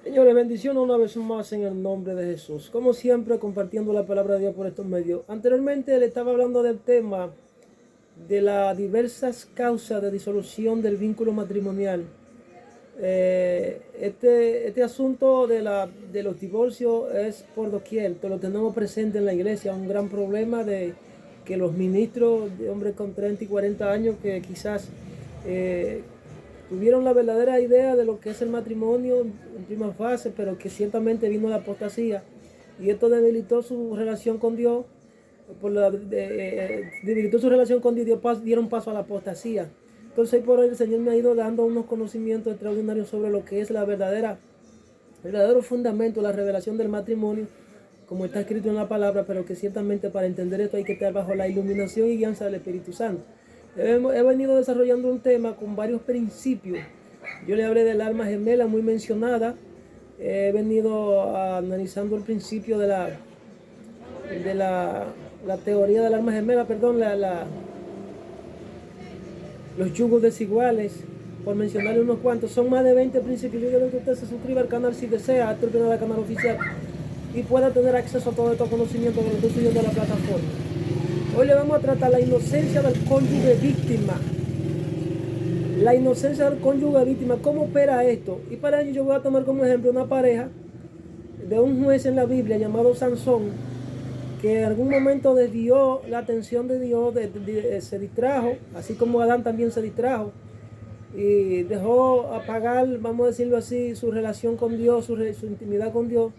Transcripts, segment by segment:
Señores, bendiciones una vez más en el nombre de Jesús. Como siempre, compartiendo la palabra de Dios por estos medios. Anteriormente le estaba hablando del tema de las diversas causas de disolución del vínculo matrimonial. Este asunto de los divorcios es por doquier, lo tenemos presente en la iglesia, un gran problema de que los ministros de hombres con 30 y 40 años que quizás tuvieron la verdadera idea de lo que es el matrimonio en prima fase, pero que ciertamente vino la apostasía y esto debilitó su relación con Dios. Debilitó su relación con Dios, dieron paso a la apostasía. Entonces por hoy el Señor me ha ido dando unos conocimientos extraordinarios sobre lo que es el verdadero fundamento, la revelación del matrimonio, como está escrito en la palabra, pero que ciertamente para entender esto hay que estar bajo la iluminación y guianza del Espíritu Santo. He venido desarrollando un tema con varios principios. Yo le hablé del alma gemela muy mencionada. He venido analizando el principio de la teoría del alma gemela, los yugos desiguales, por mencionarle unos cuantos. Son más de 20 principios. Yo quiero que usted se suscriba al canal si desea, hasta el final del canal oficial, y pueda tener acceso a todos estos conocimientos que lo estoy subiendo a la plataforma. Hoy le vamos a tratar la inocencia del cónyuge víctima. La inocencia del cónyuge víctima, ¿cómo opera esto? Y para ello yo voy a tomar como ejemplo una pareja de un juez en la Biblia llamado Sansón, que en algún momento desvió la atención de Dios, se distrajo, así como Adán también se distrajo, y dejó apagar, vamos a decirlo así, su relación con Dios, su intimidad con Dios,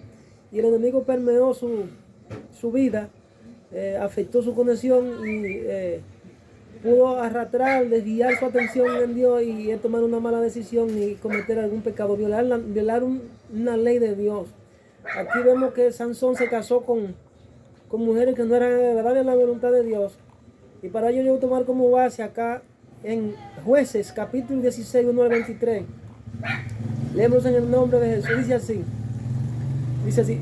y el enemigo permeó su vida, afectó su conexión y pudo arrastrar, desviar su atención en Dios y tomar una mala decisión y cometer algún pecado, violar una ley de Dios. Aquí vemos que Sansón se casó con mujeres que no eran agradables a la voluntad de Dios. Y para ello yo voy a tomar como base acá en Jueces, capítulo 16, 1 al 23. Leemos en el nombre de Jesús. Dice así.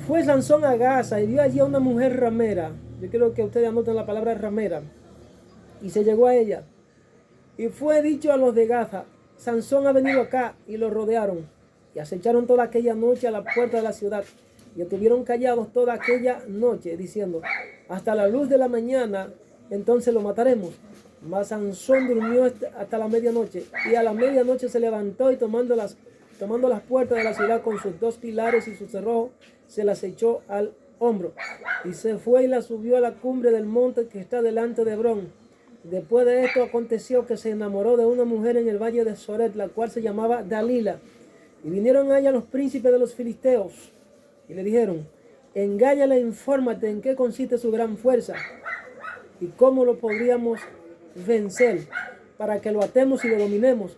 Fue Sansón a Gaza y vio allí a una mujer ramera. Yo quiero que ustedes anoten la palabra ramera. Y se llegó a ella. Y fue dicho a los de Gaza, Sansón ha venido acá, y lo rodearon. Y acecharon toda aquella noche a la puerta de la ciudad. Y estuvieron callados toda aquella noche, diciendo, hasta la luz de la mañana, entonces lo mataremos. Mas Sansón durmió hasta la medianoche, y a la medianoche se levantó y tomando las puertas de la ciudad con sus 2 pilares y su cerrojo, se las echó al hombro. Y se fue y la subió a la cumbre del monte que está delante de Hebrón. Después de esto aconteció que se enamoró de una mujer en el valle de Soret, la cual se llamaba Dalila. Y vinieron allá los príncipes de los filisteos y le dijeron, engáñala, infórmate en qué consiste su gran fuerza y cómo lo podríamos vencer para que lo atemos y lo dominemos.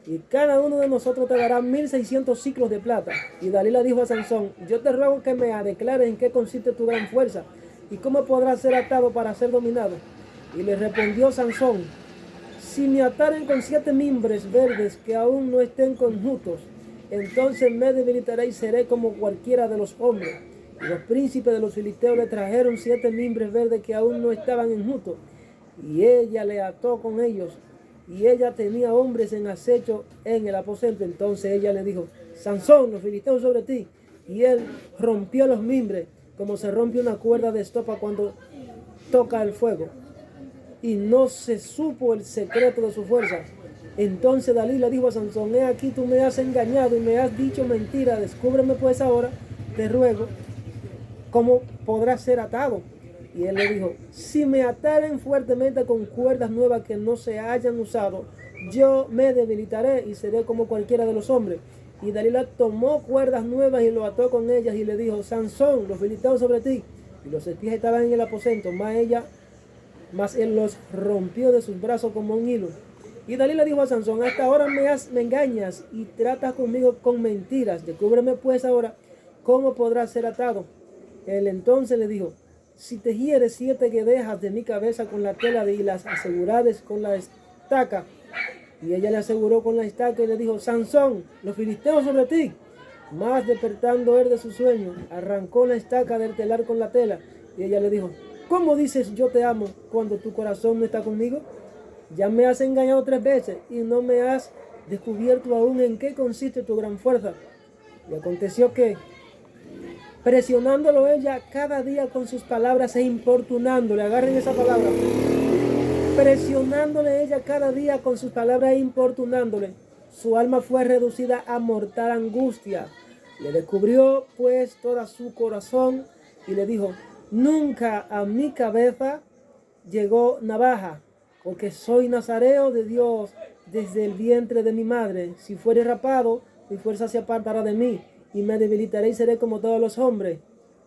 Y cada uno de nosotros te dará 1600 ciclos de plata. Y Dalila dijo a Sansón, yo te ruego que me declares en qué consiste tu gran fuerza y cómo podrás ser atado para ser dominado. Y le respondió Sansón, si me ataren con 7 mimbres verdes que aún no estén conjuntos, entonces me debilitaré y seré como cualquiera de los hombres. Y los príncipes de los filisteos le trajeron 7 mimbres verdes que aún no estaban enjutos, y ella le ató con ellos, y ella tenía hombres en acecho en el aposento. Entonces ella le dijo, Sansón, los filisteos sobre ti. Y él rompió los mimbres, como se rompe una cuerda de estopa cuando toca el fuego, y no se supo el secreto de su fuerza. Entonces Dalila dijo a Sansón, he aquí tú me has engañado y me has dicho mentira, descúbreme pues ahora, te ruego, cómo podrás ser atado. Y él le dijo, si me ataren fuertemente con cuerdas nuevas que no se hayan usado, yo me debilitaré y seré como cualquiera de los hombres. Y Dalila tomó cuerdas nuevas y lo ató con ellas y le dijo, Sansón, los filisteos sobre ti. Y los espías estaban en el aposento, mas él los rompió de sus brazos como un hilo. Y Dalila dijo a Sansón, hasta ahora me engañas y tratas conmigo con mentiras. Descúbreme pues ahora cómo podrás ser atado. Él entonces le dijo, si tejieres 7 guedejas de mi cabeza con la tela y las asegurares con la estaca. Y ella le aseguró con la estaca y le dijo, Sansón, los filisteos sobre ti. Mas despertando él de su sueño, arrancó la estaca del telar con la tela. Y ella le dijo, ¿cómo dices yo te amo cuando tu corazón no está conmigo? Ya me has engañado 3 veces y no me has descubierto aún en qué consiste tu gran fuerza. Y aconteció que, presionándolo ella cada día con sus palabras e importunándole, agarren esa palabra, presionándole ella cada día con sus palabras e importunándole, su alma fue reducida a mortal angustia. Le descubrió pues toda su corazón y le dijo: nunca a mi cabeza llegó navaja, porque soy nazareo de Dios desde el vientre de mi madre. Si fuere rapado, mi fuerza se apartará de mí, y me debilitaré y seré como todos los hombres.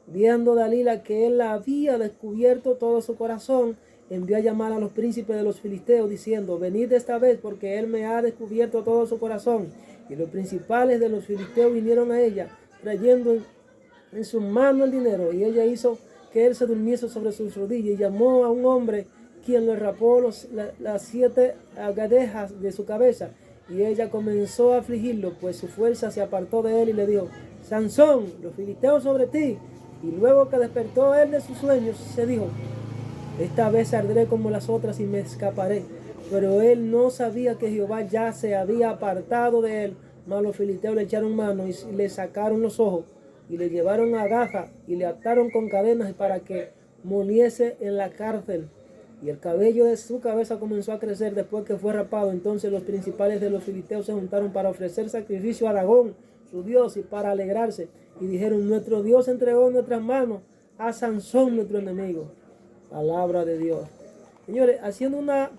Viendo Dalila que él la había descubierto todo su corazón, envió a llamar a los príncipes de los filisteos, diciendo: venid esta vez, porque él me ha descubierto todo su corazón. Y los principales de los filisteos vinieron a ella, trayendo en su mano el dinero, y ella hizo que él se durmiese sobre sus rodillas, y llamó a un hombre, quien le rapó las 7 agadejas de su cabeza. Y ella comenzó a afligirlo, pues su fuerza se apartó de él, y le dijo: Sansón, los filisteos sobre ti. Y luego que despertó él de sus sueños, se dijo: esta vez saldré como las otras y me escaparé. Pero él no sabía que Jehová ya se había apartado de él. Mas los filisteos le echaron mano y le sacaron los ojos, y le llevaron a Gaza y le ataron con cadenas para que muriese en la cárcel. Y el cabello de su cabeza comenzó a crecer después que fue rapado. Entonces los principales de los filisteos se juntaron para ofrecer sacrificio a Dagón, su dios, y para alegrarse. Y dijeron: nuestro Dios entregó en nuestras manos a Sansón, nuestro enemigo. Palabra de Dios. Señores, haciendo una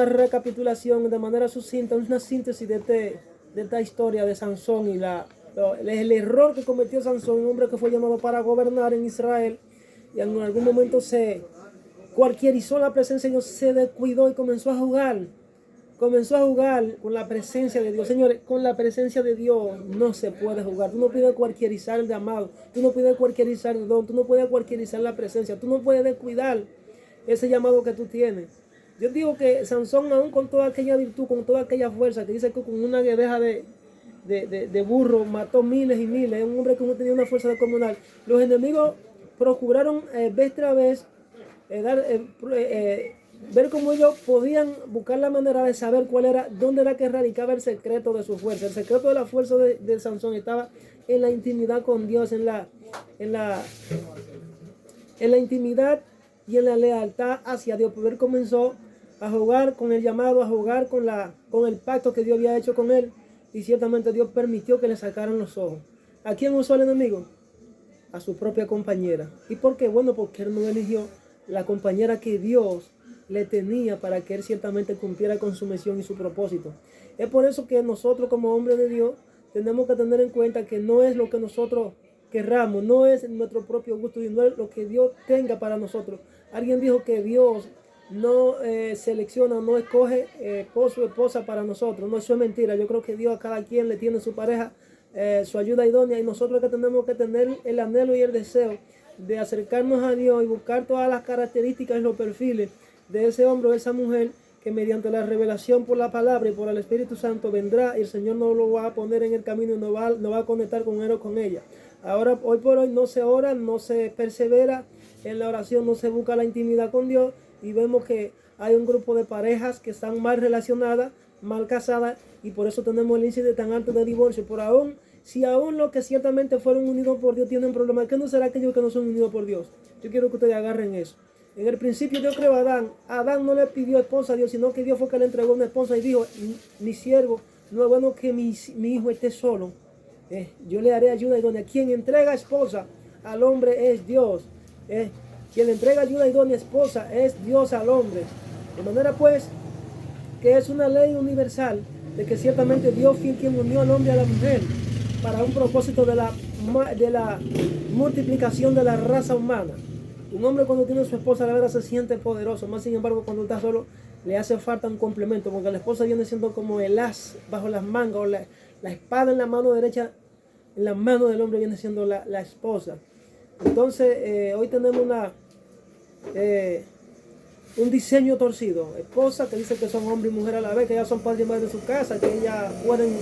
recapitulación de manera sucinta, una síntesis de esta historia de Sansón y el error que cometió Sansón, un hombre que fue llamado para gobernar en Israel, y en algún momento se cualquierizó la presencia de Dios, se descuidó y comenzó a jugar con la presencia de Dios. Señores, con la presencia de Dios no se puede jugar. Tú no puedes cualquierizar el de amado, tú no puedes cualquierizar el don, tú no puedes cualquierizar la presencia, tú no puedes descuidar ese llamado que tú tienes. Yo digo que Sansón, aún con toda aquella virtud, con toda aquella fuerza, que dice que con una guedeja de burro mató miles y miles, un hombre que no tenía una fuerza descomunal. Los enemigos procuraron vez tras vez ver cómo ellos podían buscar la manera de saber dónde era que radicaba el secreto de su fuerza. El secreto de la fuerza de Sansón estaba en la intimidad con Dios, en la intimidad y en la lealtad hacia Dios. Porque él comenzó a jugar con el llamado, a jugar con el pacto que Dios había hecho con él, y ciertamente Dios permitió que le sacaran los ojos. ¿A quién usó el enemigo? A su propia compañera. ¿Y por qué? Bueno, porque él no eligió la compañera que Dios le tenía para que él ciertamente cumpliera con su misión y su propósito. Es por eso que nosotros, como hombres de Dios, tenemos que tener en cuenta que no es lo que nosotros querramos, no es nuestro propio gusto, y no es lo que Dios tenga para nosotros. Alguien dijo que Dios no selecciona, no escoge esposo o esposa para nosotros. No, eso es mentira. Yo creo que Dios a cada quien le tiene su pareja, su ayuda idónea, y nosotros que tenemos que tener el anhelo y el deseo de acercarnos a Dios y buscar todas las características y los perfiles de ese hombre o esa mujer que mediante la revelación por la palabra y por el Espíritu Santo vendrá, y el Señor nos lo va a poner en el camino y nos va a conectar con él o con ella. Ahora, hoy por hoy no se ora, no se persevera en la oración, no se busca la intimidad con Dios, y vemos que hay un grupo de parejas que están mal relacionadas, mal casadas, y por eso tenemos el índice tan alto de divorcio. Si aún los que ciertamente fueron unidos por Dios tienen problemas, ¿qué no será aquellos que no son unidos por Dios? Yo quiero que ustedes agarren eso. En el principio Dios creó a Adán. Adán no le pidió esposa a Dios, sino que Dios fue que le entregó una esposa y dijo: mi siervo, no es bueno que mi hijo esté solo. Yo le haré ayuda idónea. Quien entrega esposa al hombre es Dios. Quien le entrega ayuda idónea esposa es Dios al hombre. De manera pues que es una ley universal de que ciertamente Dios fue quien unió al hombre y a la mujer para un propósito de la multiplicación de la raza humana. Un hombre cuando tiene a su esposa, la verdad, se siente poderoso. Más sin embargo, cuando está solo, le hace falta un complemento, porque la esposa viene siendo como el as bajo las mangas, o la espada en la mano derecha, en la mano del hombre viene siendo la esposa. Entonces, hoy tenemos un diseño torcido. Esposa que dice que son hombre y mujer a la vez, que ellas son padres y madres de su casa, que ellas pueden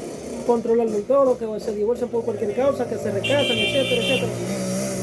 controlarlo todo, que se divorcian por cualquier causa, que se recasan, etcétera, etcétera.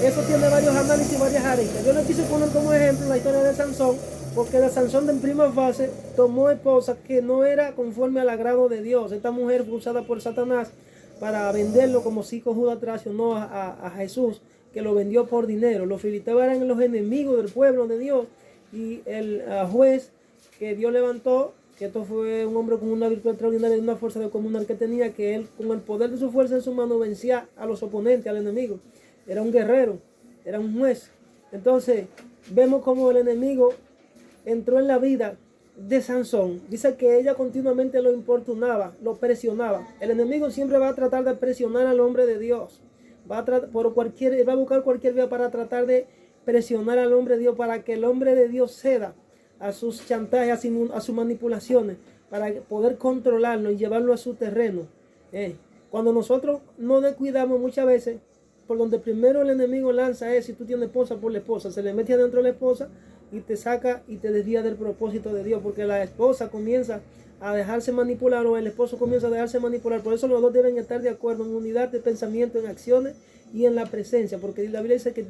Eso tiene varios análisis y varias aristas. Yo les quise poner como ejemplo la historia de Sansón, porque de Sansón en prima fase tomó esposa que no era conforme al agrado de Dios. Esta mujer fue usada por Satanás para venderlo, como si Judas traicionó a Jesús, que lo vendió por dinero. Los filisteos eran los enemigos del pueblo de Dios, y el juez que Dios levantó, que esto fue un hombre con una virtud extraordinaria y una fuerza descomunal que tenía, que él con el poder de su fuerza en su mano vencía a los oponentes, al enemigo. Era un guerrero, era un juez. Entonces vemos como el enemigo entró en la vida de Sansón. Dice que ella continuamente lo importunaba, lo presionaba. El enemigo siempre va a tratar de presionar al hombre de Dios. Va a buscar cualquier vía para tratar de presionar al hombre de Dios, para que el hombre de Dios ceda a sus chantajes, a sus manipulaciones, para poder controlarlo y llevarlo a su terreno. Cuando nosotros no descuidamos muchas veces, por donde primero el enemigo lanza es, si tú tienes esposa, por la esposa, se le mete adentro de la esposa y te saca y te desvía del propósito de Dios, porque la esposa comienza a dejarse manipular, o el esposo comienza a dejarse manipular. Por eso los dos deben estar de acuerdo en unidad de pensamiento, en acciones y en la presencia, porque la Biblia dice que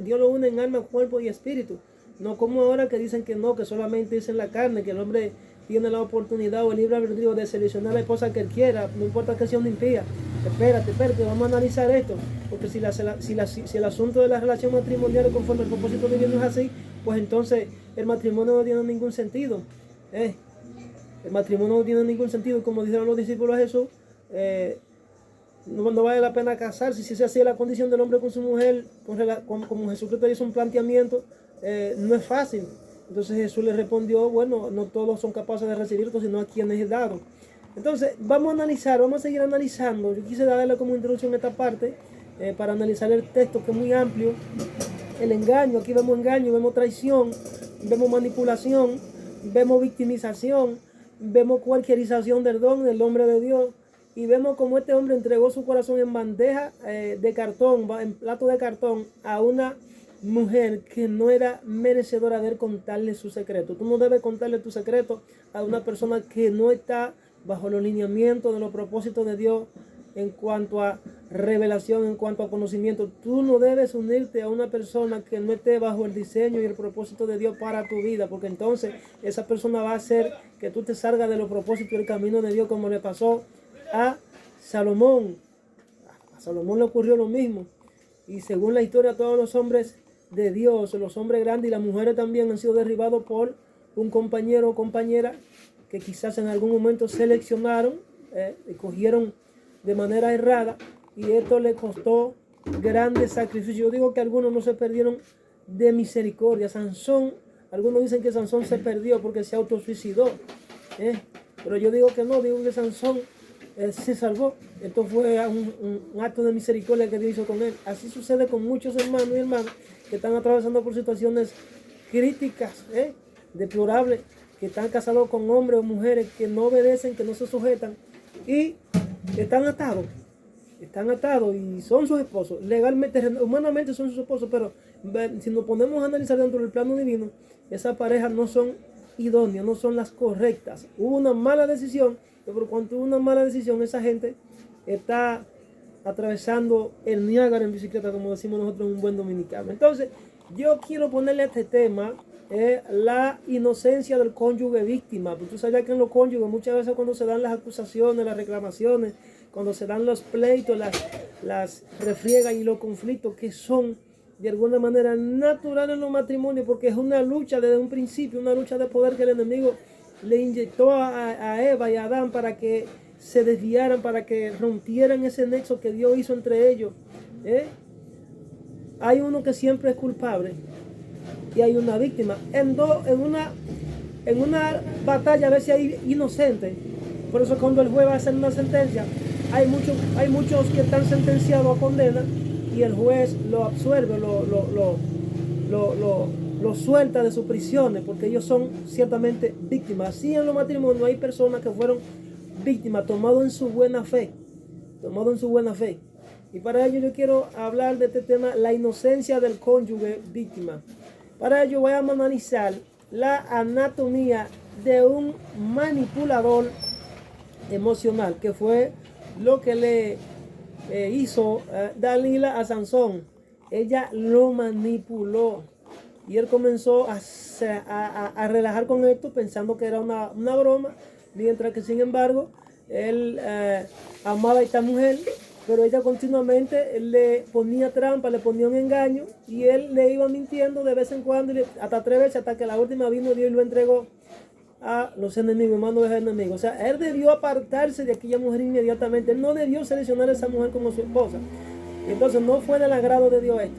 Dios lo une en alma, cuerpo y espíritu. No como ahora que dicen que no, que solamente es en la carne, que el hombre tiene la oportunidad o el libre albedrío de seleccionar la esposa que él quiera, no importa que sea una impía. Espérate, vamos a analizar esto, porque si el asunto de la relación matrimonial conforme al propósito divino es así, pues entonces el matrimonio no tiene ningún sentido. El matrimonio no tiene ningún sentido, como dijeron los discípulos de Jesús. No vale la pena casarse. Si se hacía la condición del hombre con su mujer, como Jesucristo hizo un planteamiento, no es fácil. Entonces Jesús le respondió, bueno, no todos son capaces de recibir esto, sino a quienes es dado. Entonces vamos a seguir analizando. Yo quise darle como introducción a esta parte, para analizar el texto, que es muy amplio. El engaño, aquí vemos engaño, vemos traición, vemos manipulación, vemos victimización, vemos cualquierización del don del hombre de Dios, y vemos como este hombre entregó su corazón en bandeja de cartón, en plato de cartón, a una mujer que no era merecedora de contarle su secreto. Tú no debes contarle tu secreto a una persona que no está bajo los lineamientos de los propósitos de Dios en cuanto a revelación, en cuanto a conocimiento. Tú no debes unirte a una persona que no esté bajo el diseño y el propósito de Dios para tu vida, porque entonces esa persona va a hacer que tú te salgas de los propósitos y el camino de Dios, como le pasó a Salomón. A Salomón le ocurrió lo mismo, y según la historia, todos los hombres de Dios, los hombres grandes y las mujeres también, han sido derribados por un compañero o compañera que quizás en algún momento seleccionaron, y cogieron de manera errada, y esto le costó grandes sacrificios. Yo digo que algunos no se perdieron de misericordia. Sansón, algunos dicen que Sansón se perdió porque se autosuicidó, pero yo digo que no, digo que Sansón se salvó. Esto fue un acto de misericordia que Dios hizo con él. Así sucede con muchos hermanos y hermanas que están atravesando por situaciones críticas, deplorables, que están casados con hombres o mujeres que no obedecen, que no se sujetan, y están atados y son sus esposos. Legalmente, humanamente son sus esposos, pero si nos ponemos a analizar dentro del plano divino, esas parejas no son idóneas, no son las correctas. Hubo una mala decisión, pero por cuanto hubo una mala decisión, esa gente está atravesando el Niágara en bicicleta, como decimos nosotros en un buen dominicano. Entonces, yo quiero ponerle a este tema la inocencia del cónyuge víctima. Porque tú sabes que en los cónyuges muchas veces, cuando se dan las acusaciones, las reclamaciones, cuando se dan los pleitos, las refriegas y los conflictos, que son de alguna manera naturales en los matrimonios, porque es una lucha desde un principio, una lucha de poder que el enemigo le inyectó a Eva y a Adán para que se desviaran, para que rompieran ese nexo que Dios hizo entre ellos. Hay uno que siempre es culpable y hay una víctima. En una batalla a veces hay inocentes. Por eso cuando el juez va a hacer una sentencia, hay muchos que están sentenciados a condena, y el juez lo absuelve, lo suelta de sus prisiones, porque ellos son ciertamente víctimas. Así en los matrimonios hay personas que fueron víctimas, tomado en su buena fe. Y para ello yo quiero hablar de este tema, la inocencia del cónyuge víctima. Para ello voy a analizar la anatomía de un manipulador emocional, que fue lo que le hizo Dalila a Sansón. Ella lo manipuló y él comenzó a relajar con esto, pensando que era una broma, mientras que sin embargo él amaba a esta mujer, pero ella continuamente le ponía trampa, le ponía un engaño, y él le iba mintiendo de vez en cuando, hasta 3 veces, hasta que la última vino Dios y lo entregó a los enemigos, mano de los enemigos. O sea, él debió apartarse de aquella mujer inmediatamente. Él no debió seleccionar a esa mujer como su esposa. Y entonces no fue del agrado de Dios esto.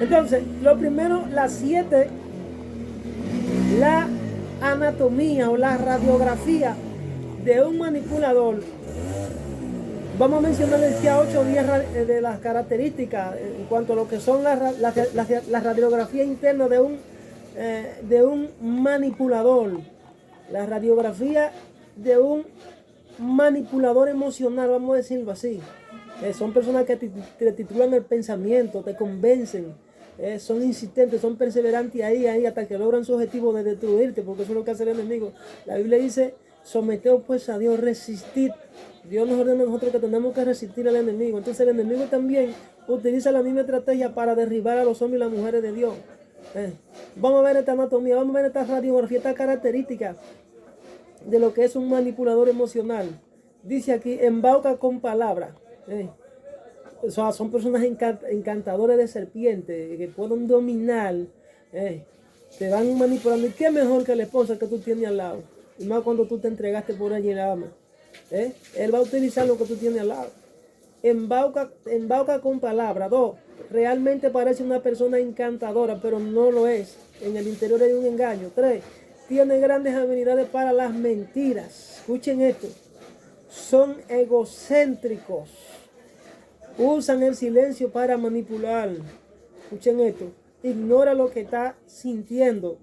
Entonces, lo primero, las 7, la anatomía o la radiografía de un manipulador. Vamos a mencionarles ya 8 o 10 de las características en cuanto a lo que son la radiografía interna de un manipulador. La radiografía de un manipulador emocional, vamos a decirlo así. Son personas que te titulan el pensamiento, te convencen, son insistentes, son perseverantes ahí hasta que logran su objetivo de destruirte, porque eso es lo que hace el enemigo. La Biblia dice: someteos pues a Dios, resistid. Dios nos ordena a nosotros que tenemos que resistir al enemigo. Entonces el enemigo también utiliza la misma estrategia para derribar a los hombres y las mujeres de Dios. Vamos a ver esta anatomía, vamos a ver esta radiografía, esta característica de lo que es un manipulador emocional. Dice aquí: embauca con palabras. O sea, son personas encantadores de serpiente que pueden dominar, te van manipulando. ¿Y qué mejor que la esposa que tú tienes al lado? Y más cuando tú te entregaste por ella y la amas. Él va a utilizar lo que tú tienes al lado. Embauca con palabras. 2. Realmente parece una persona encantadora, pero no lo es. En el interior hay un engaño. 3. Tiene grandes habilidades para las mentiras. Escuchen esto. Son egocéntricos. Usan el silencio para manipular. Escuchen esto. Ignora lo que está sintiendo.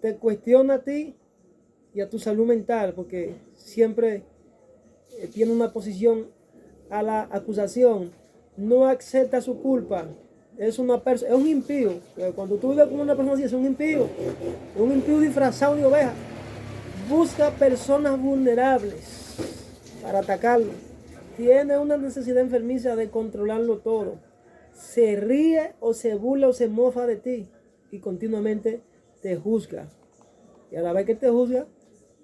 Te cuestiona a ti y a tu salud mental, porque siempre tiene una posición a la acusación. No acepta su culpa. Es un impío. Cuando tú vives con una persona así, es un impío. Un impío disfrazado de oveja. Busca personas vulnerables para atacarlo. Tiene una necesidad enfermiza de controlarlo todo. Se ríe o se burla o se mofa de ti y continuamente te juzga. Y a la vez que te juzga,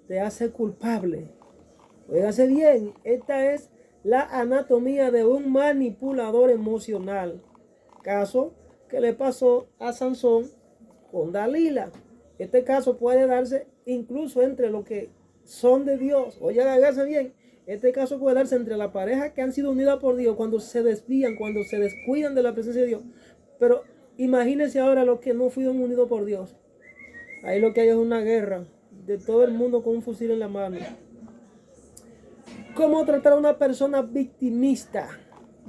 te hace culpable. Óigase bien, esta es la anatomía de un manipulador emocional. Caso que le pasó a Sansón con Dalila. Este caso puede darse incluso entre los que son de Dios. Oye, hágase bien. Este caso puede darse entre la pareja que han sido unidas por Dios cuando se desvían, cuando se descuidan de la presencia de Dios. Pero imagínense ahora los que no fueron unidos por Dios. Ahí lo que hay es una guerra de todo el mundo con un fusil en la mano. ¿Cómo tratar a una persona victimista?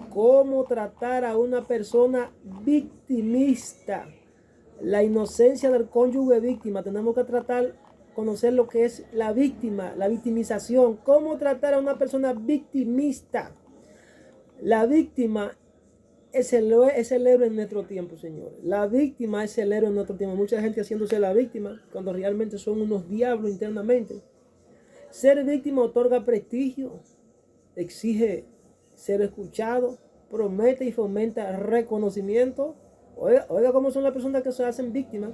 ¿Cómo tratar a una persona victimista? La inocencia del cónyuge víctima. Tenemos que conocer lo que es la víctima, la victimización. ¿Cómo tratar a una persona victimista? La víctima es el héroe en nuestro tiempo, señores. La víctima es el héroe en nuestro tiempo. Mucha gente haciéndose la víctima cuando realmente son unos diablos internamente. Ser víctima otorga prestigio, exige ser escuchado, promete y fomenta reconocimiento. Oiga cómo son las personas que se hacen víctimas.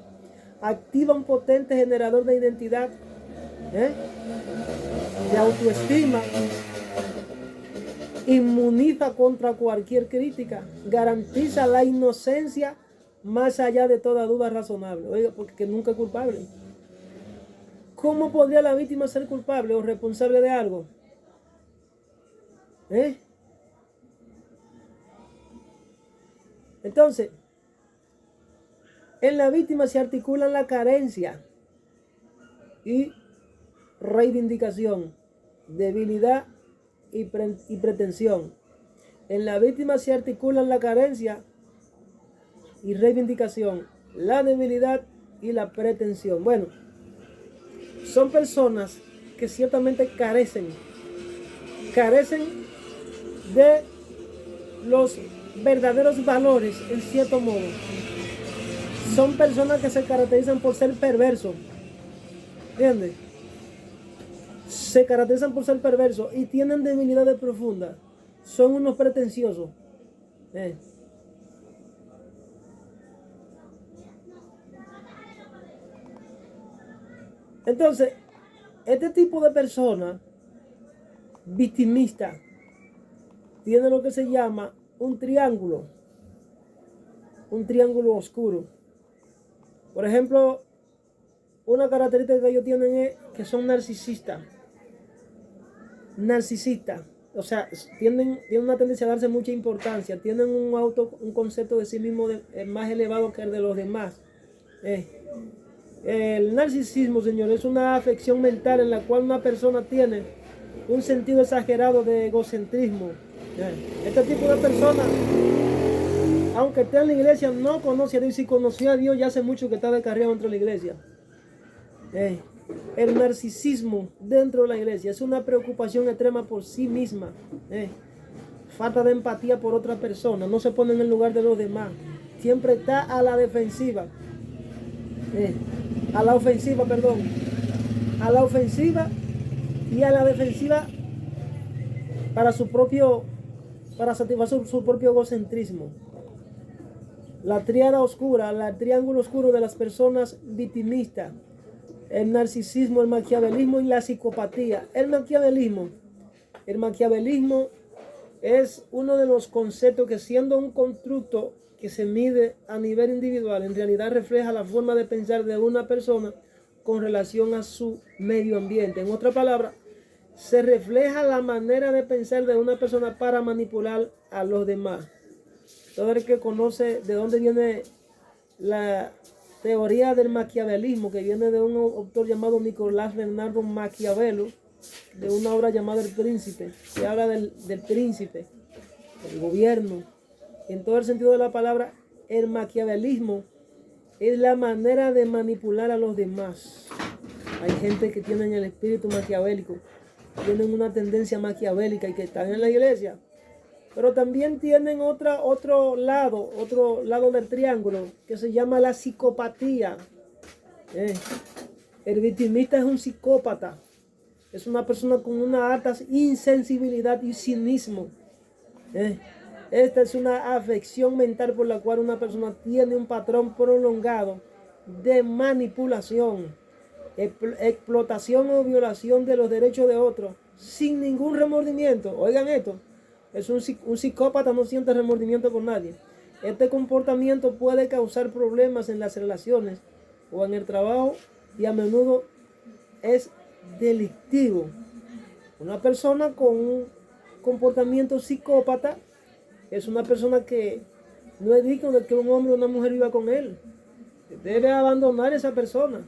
Activa un potente generador de identidad, de autoestima. Inmuniza contra cualquier crítica. Garantiza la inocencia más allá de toda duda razonable. Oiga, porque nunca es culpable. ¿Cómo podría la víctima ser culpable o responsable de algo? Entonces, en la víctima se articulan la carencia y reivindicación, debilidad y pretensión. En la víctima se articulan la carencia y reivindicación, la debilidad y la pretensión. Bueno, son personas que ciertamente carecen de los verdaderos valores en cierto modo. Son personas que se caracterizan por ser perversos. ¿Entiendes? Se caracterizan por ser perversos y tienen debilidades profundas. Son unos pretenciosos. Entonces, este tipo de personas victimista tiene lo que se llama un triángulo oscuro. Por ejemplo, una característica que ellos tienen es que son narcisistas. O sea, tienen una tendencia a darse mucha importancia, tienen un concepto de sí mismo más elevado que el de los demás. El narcisismo, señor, es una afección mental en la cual una persona tiene un sentido exagerado de egocentrismo. Este tipo de persona, aunque esté en la iglesia, no conoce a Dios. Si conoció a Dios, ya hace mucho que está descarriado dentro de la iglesia. El narcisismo dentro de la iglesia es una preocupación extrema por sí misma. Falta de empatía por otra persona, no se pone en el lugar de los demás. Siempre está a la defensiva. A la ofensiva y a la defensiva para satisfacer su propio egocentrismo. La tríada oscura, el triángulo oscuro de las personas victimistas, el narcisismo, el maquiavelismo y la psicopatía. El maquiavelismo es uno de los conceptos que, siendo un constructo que se mide a nivel individual, en realidad refleja la forma de pensar de una persona con relación a su medio ambiente. En otras palabras, se refleja la manera de pensar de una persona para manipular a los demás. Todo el que conoce de dónde viene la teoría del maquiavelismo, que viene de un autor llamado Nicolás Bernardo Maquiavelo, de una obra llamada El Príncipe, que habla del príncipe, del gobierno. En todo el sentido de la palabra, el maquiavelismo es la manera de manipular a los demás. Hay gente que tienen el espíritu maquiavélico, tienen una tendencia maquiavélica y que están en la iglesia, pero también tienen otro lado del triángulo que se llama la psicopatía. El victimista es un psicópata, es una persona con una alta insensibilidad y cinismo. Esta es una afección mental por la cual una persona tiene un patrón prolongado de manipulación, explotación o violación de los derechos de otros sin ningún remordimiento. Oigan esto, un psicópata no siente remordimiento con nadie. Este comportamiento puede causar problemas en las relaciones o en el trabajo y a menudo es delictivo. Una persona con un comportamiento psicópata es una persona que no es digno de que un hombre o una mujer viva con él. Debe abandonar a esa persona.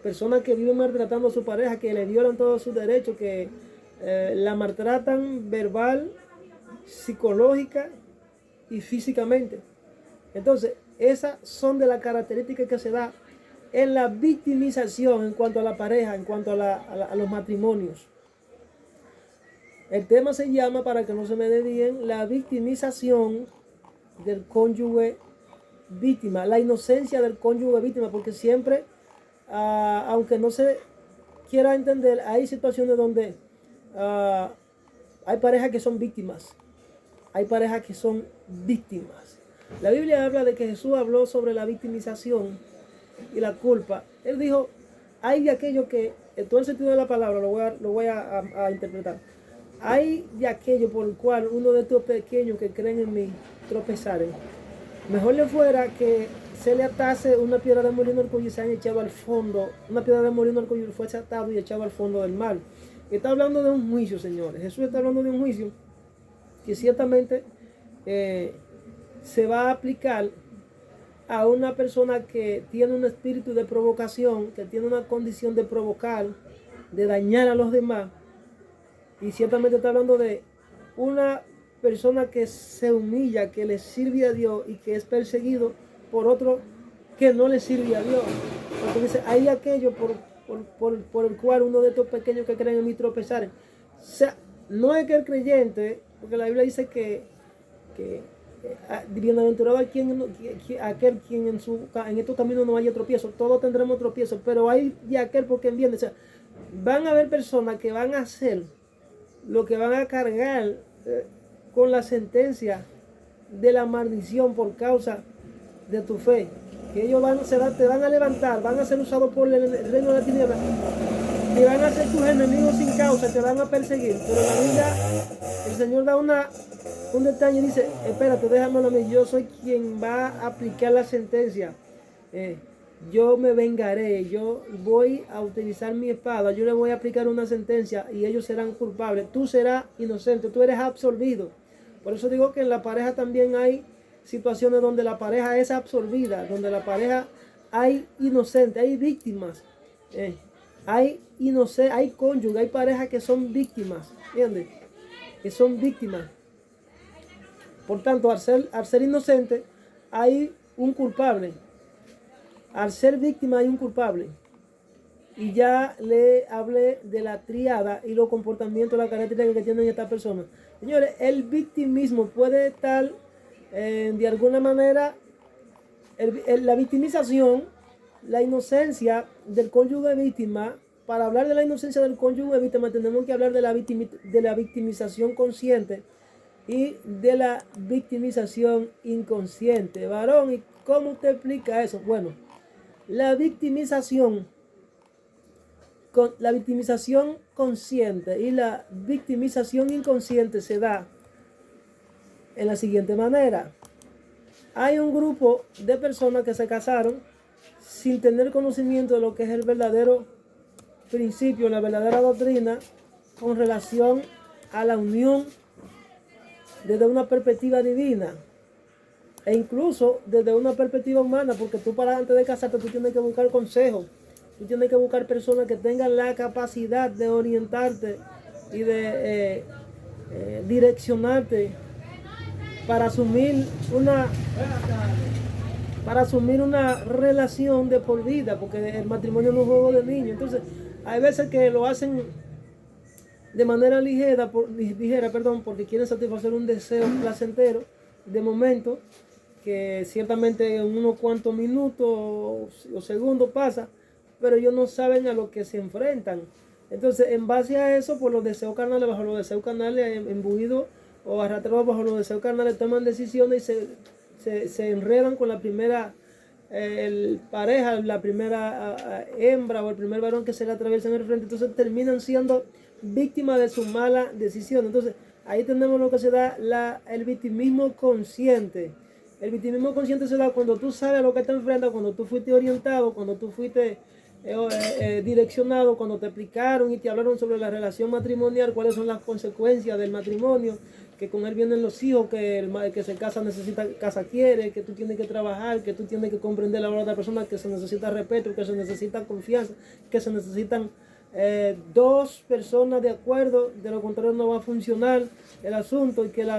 Personas que viven maltratando a su pareja, que le violan todos sus derechos, que la maltratan verbal, psicológica y físicamente. Entonces, esas son de las características que se da en la victimización en cuanto a la pareja, en cuanto a los matrimonios. El tema se llama, para que no se me desvíen, la victimización del cónyuge víctima, la inocencia del cónyuge víctima, porque siempre, aunque no se quiera entender, hay situaciones donde hay parejas que son víctimas, La Biblia habla de que Jesús habló sobre la victimización y la culpa. Él dijo, hay de aquello que, en todo el sentido de la palabra, lo voy a interpretar. Hay de aquello por el cual uno de estos pequeños que creen en mí tropezaren. Mejor le fuera que se le atase una piedra de molino al cuello y se han echado al fondo, una piedra de molino al cuello fuese atado y echado al fondo del mar. Está hablando de un juicio, señores. Jesús está hablando de un juicio que ciertamente se va a aplicar a una persona que tiene un espíritu de provocación, que tiene una condición de provocar, de dañar a los demás. Y ciertamente está hablando de una persona que se humilla, que le sirve a Dios y que es perseguido por otro que no le sirve a Dios. Porque dice, hay aquello por el cual uno de estos pequeños que creen en mí tropezaren. O sea, no es que el creyente, porque la Biblia dice que bienaventurado aquel quien en estos caminos no haya tropiezo. Todos tendremos tropiezos, pero hay de aquel por quien viene. O sea, van a haber personas que van a hacer lo que van a cargar con la sentencia de la maldición por causa de tu fe. Que ellos te van a levantar, van a ser usados por el reino de la tiniebla y van a ser tus enemigos sin causa, te van a perseguir. Pero en la Biblia el Señor da un detalle y dice, espérate, déjamelo a mí, yo soy quien va a aplicar la sentencia. Yo me vengaré, yo voy a utilizar mi espada, yo le voy a aplicar una sentencia y ellos serán culpables. Tú serás inocente, tú eres absolvido. Por eso digo que en la pareja también hay situaciones donde la pareja es absorbida, donde la pareja hay inocentes, hay víctimas. Hay cónyuges, hay parejas que son víctimas, ¿entiendes? Que son víctimas. Por tanto, al ser inocente, hay un culpable. Al ser víctima hay un culpable. Y ya le hablé de la triada y los comportamientos, las características que tienen estas personas. Señores, el victimismo puede estar de alguna manera, la victimización, la inocencia del cónyuge víctima. Para hablar de la inocencia del cónyuge víctima tenemos que hablar de la victimización consciente y de la victimización inconsciente. Varón, ¿y cómo usted explica eso? Bueno, la victimización consciente y la victimización inconsciente se da en la siguiente manera. Hay un grupo de personas que se casaron sin tener conocimiento de lo que es el verdadero principio, la verdadera doctrina con relación a la unión desde una perspectiva divina e incluso desde una perspectiva humana, porque tú para antes de casarte tú tienes que buscar consejos, tú tienes que buscar personas que tengan la capacidad de orientarte y de direccionarte para asumir una relación de por vida, porque el matrimonio no es un juego de niños. Entonces hay veces que lo hacen de manera ligera, porque quieren satisfacer un deseo placentero de momento, que ciertamente en unos cuantos minutos o segundos pasa, pero ellos no saben a lo que se enfrentan. Entonces, en base a eso, por los deseos carnales, bajo los deseos carnales, embuidos o arrastrados bajo los deseos carnales, toman decisiones y se enredan con la primera pareja, la primera hembra o el primer varón que se le atraviesa en el frente. Entonces terminan siendo víctimas de su mala decisión. Entonces ahí tenemos lo que se da el victimismo consciente. El victimismo consciente se da cuando tú sabes a lo que te enfrentas, cuando tú fuiste orientado, cuando tú fuiste direccionado, cuando te explicaron y te hablaron sobre la relación matrimonial, cuáles son las consecuencias del matrimonio, que con él vienen los hijos, que el que se casa necesita, casa quiere, que tú tienes que trabajar, que tú tienes que comprender a la otra persona, que se necesita respeto, que se necesita confianza, que se necesitan dos personas de acuerdo, de lo contrario no va a funcionar el asunto, y que el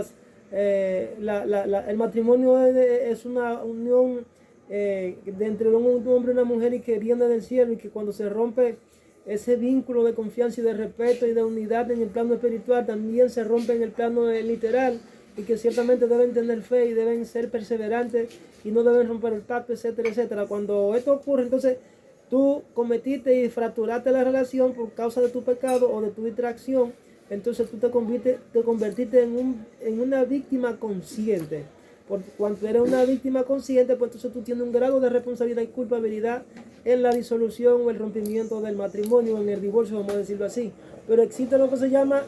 matrimonio es una unión de entre un hombre y una mujer y que viene del cielo, y que cuando se rompe ese vínculo de confianza y de respeto y de unidad en el plano espiritual, también se rompe en el plano literal, y que ciertamente deben tener fe y deben ser perseverantes y no deben romper el pacto, etcétera, etcétera. Cuando esto ocurre, entonces tú cometiste y fracturaste la relación por causa de tu pecado o de tu distracción, entonces tú te convertiste en una víctima consciente. Cuando eres una víctima consciente, pues entonces tú tienes un grado de responsabilidad y culpabilidad en la disolución o el rompimiento del matrimonio, en el divorcio, vamos a decirlo así. Pero existe lo que se llama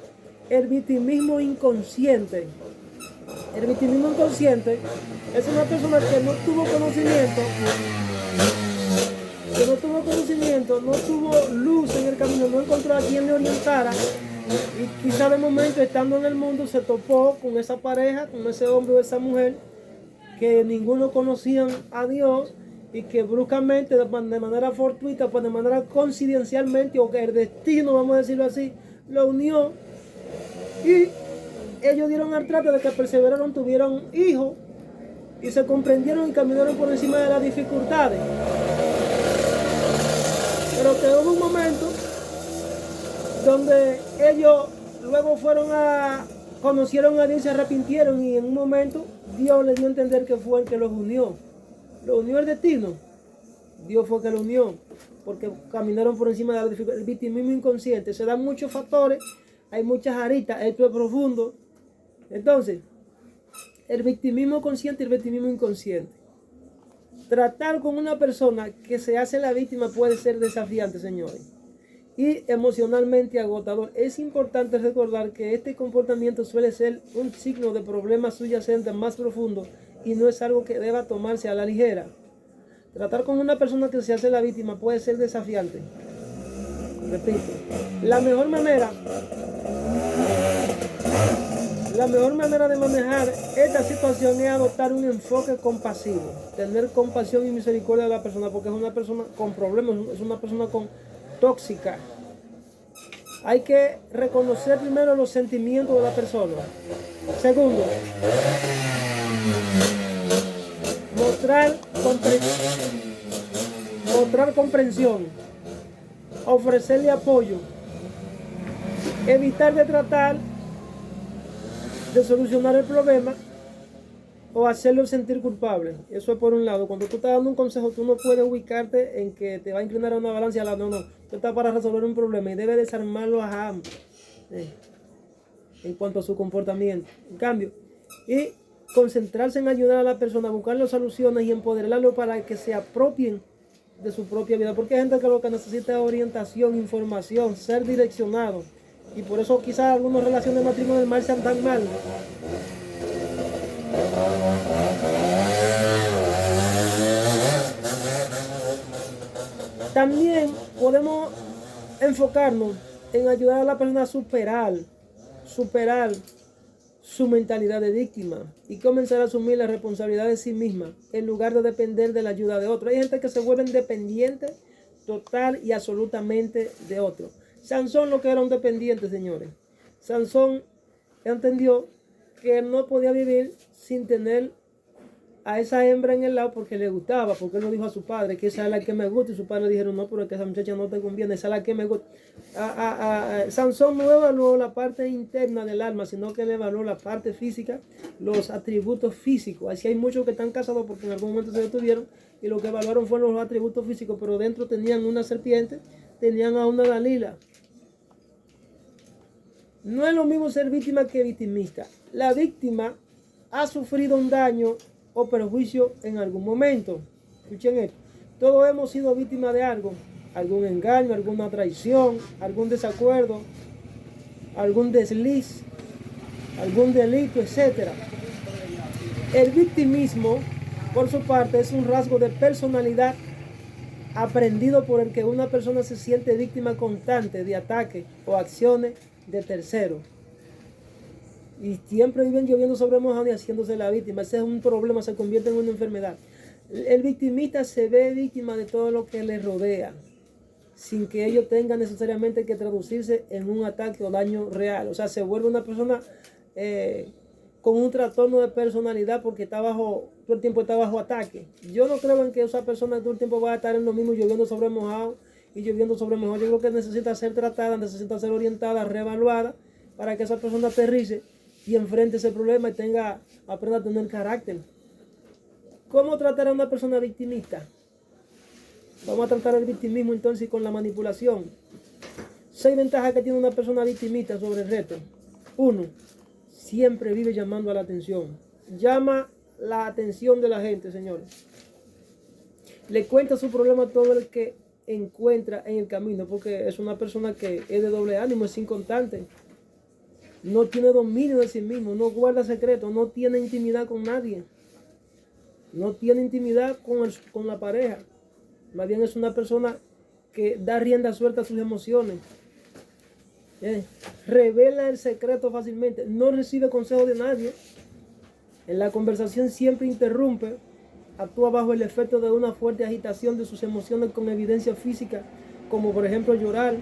el victimismo inconsciente. El victimismo inconsciente es una persona que no tuvo conocimiento, no tuvo luz en el camino, no encontró a quien le orientara, y quizá de momento, estando en el mundo, se topó con esa pareja, con ese hombre o esa mujer que ninguno conocían a Dios, y que bruscamente, de manera fortuita, pues de manera coincidencialmente, o que el destino, vamos a decirlo así, lo unió, y ellos dieron al trato de que perseveraron, tuvieron hijos y se comprendieron y caminaron por encima de las dificultades. Pero que hubo un momento donde ellos luego conocieron a Dios y se arrepintieron, y en un momento Dios les dio a entender que fue el que los unió. Lo unió el destino. Dios fue el que lo unió, porque caminaron por encima de la dificultad. El victimismo inconsciente. Se dan muchos factores, hay muchas aritas, esto es profundo. Entonces, el victimismo consciente y el victimismo inconsciente. Tratar con una persona que se hace la víctima puede ser desafiante, señores. y emocionalmente agotador. Es importante recordar que este comportamiento suele ser un signo de problemas subyacentes más profundos y no es algo que deba tomarse a la ligera. Tratar con una persona que se hace la víctima puede ser desafiante. Repito, la mejor manera de manejar esta situación es adoptar un enfoque compasivo, tener compasión y misericordia de la persona, porque es una persona con problemas, es una persona tóxica. Hay que reconocer primero los sentimientos de la persona. Segundo, mostrar comprensión, ofrecerle apoyo, evitar de tratar de solucionar el problema o hacerlo sentir culpable. Eso es por un lado. Cuando tú estás dando un consejo, tú no puedes ubicarte en que te va a inclinar a una balanza. No. Tú estás para resolver un problema y debes desarmarlo a ambos en cuanto a su comportamiento. En cambio, y concentrarse en ayudar a la persona, buscar las soluciones y empoderarlo para que se apropien de su propia vida. Porque hay gente que lo que necesita es orientación, información, ser direccionado. Y por eso quizás algunas relaciones de matrimonio del mal sean tan mal. También podemos enfocarnos en ayudar a la persona a superar su mentalidad de víctima y comenzar a asumir la responsabilidad de sí misma en lugar de depender de la ayuda de otro. Hay gente que se vuelven dependientes total y absolutamente de otro. Sansón lo que era un dependiente, señores. Sansón entendió que no podía vivir sin tener a esa hembra en el lado porque le gustaba, porque él lo dijo a su padre, que esa es la que me gusta, y su padre le dijeron, no, pero es que esa muchacha no te conviene, esa es la que me gusta. Sansón no evaluó la parte interna del alma, sino que le evaluó la parte física, los atributos físicos. Así hay muchos que están casados porque en algún momento se detuvieron y lo que evaluaron fueron los atributos físicos, pero dentro tenían una serpiente, tenían a una Dalila. No es lo mismo ser víctima que victimista. La víctima ha sufrido un daño o perjuicio en algún momento. Escuchen esto. Todos hemos sido víctimas de algo. Algún engaño, alguna traición, algún desacuerdo, algún desliz, algún delito, etc. El victimismo, por su parte, es un rasgo de personalidad aprendido por el que una persona se siente víctima constante de ataques o acciones de terceros. Y siempre viven lloviendo sobre mojado y haciéndose la víctima. Ese es un problema, se convierte en una enfermedad. El victimista se ve víctima de todo lo que le rodea, sin que ello tenga necesariamente que traducirse en un ataque o daño real. O sea, se vuelve una persona con un trastorno de personalidad porque todo el tiempo está bajo ataque. Yo no creo en que esa persona todo el tiempo va a estar en lo mismo lloviendo sobre mojado y lloviendo sobre mojado. Yo creo que necesita ser tratada, necesita ser orientada, reevaluada, para que esa persona aterrice y enfrente ese problema y aprenda a tener carácter. ¿Cómo tratar a una persona victimista? Vamos a tratar el victimismo entonces con la manipulación. 6 ventajas que tiene una persona victimista sobre el reto. 1. Siempre vive llamando a la atención. Llama la atención de la gente, señores. Le cuenta su problema a todo el que encuentra en el camino, porque es una persona que es de doble ánimo, es inconstante. No tiene dominio de sí mismo, no guarda secretos, no tiene intimidad con nadie. No tiene intimidad con la pareja. Más bien es una persona que da rienda suelta a sus emociones. Revela el secreto fácilmente. No recibe consejo de nadie. En la conversación siempre interrumpe. Actúa bajo el efecto de una fuerte agitación de sus emociones con evidencia física, como por ejemplo llorar,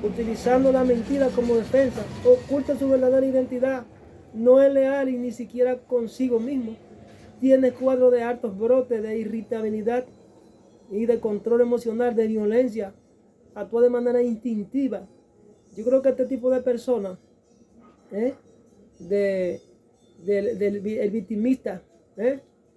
utilizando la mentira como defensa. Oculta su verdadera identidad. No es leal y ni siquiera consigo mismo. Tiene cuadros de altos brotes de irritabilidad y de control emocional, de violencia. Actúa de manera instintiva. Yo creo que este tipo de personas, el victimista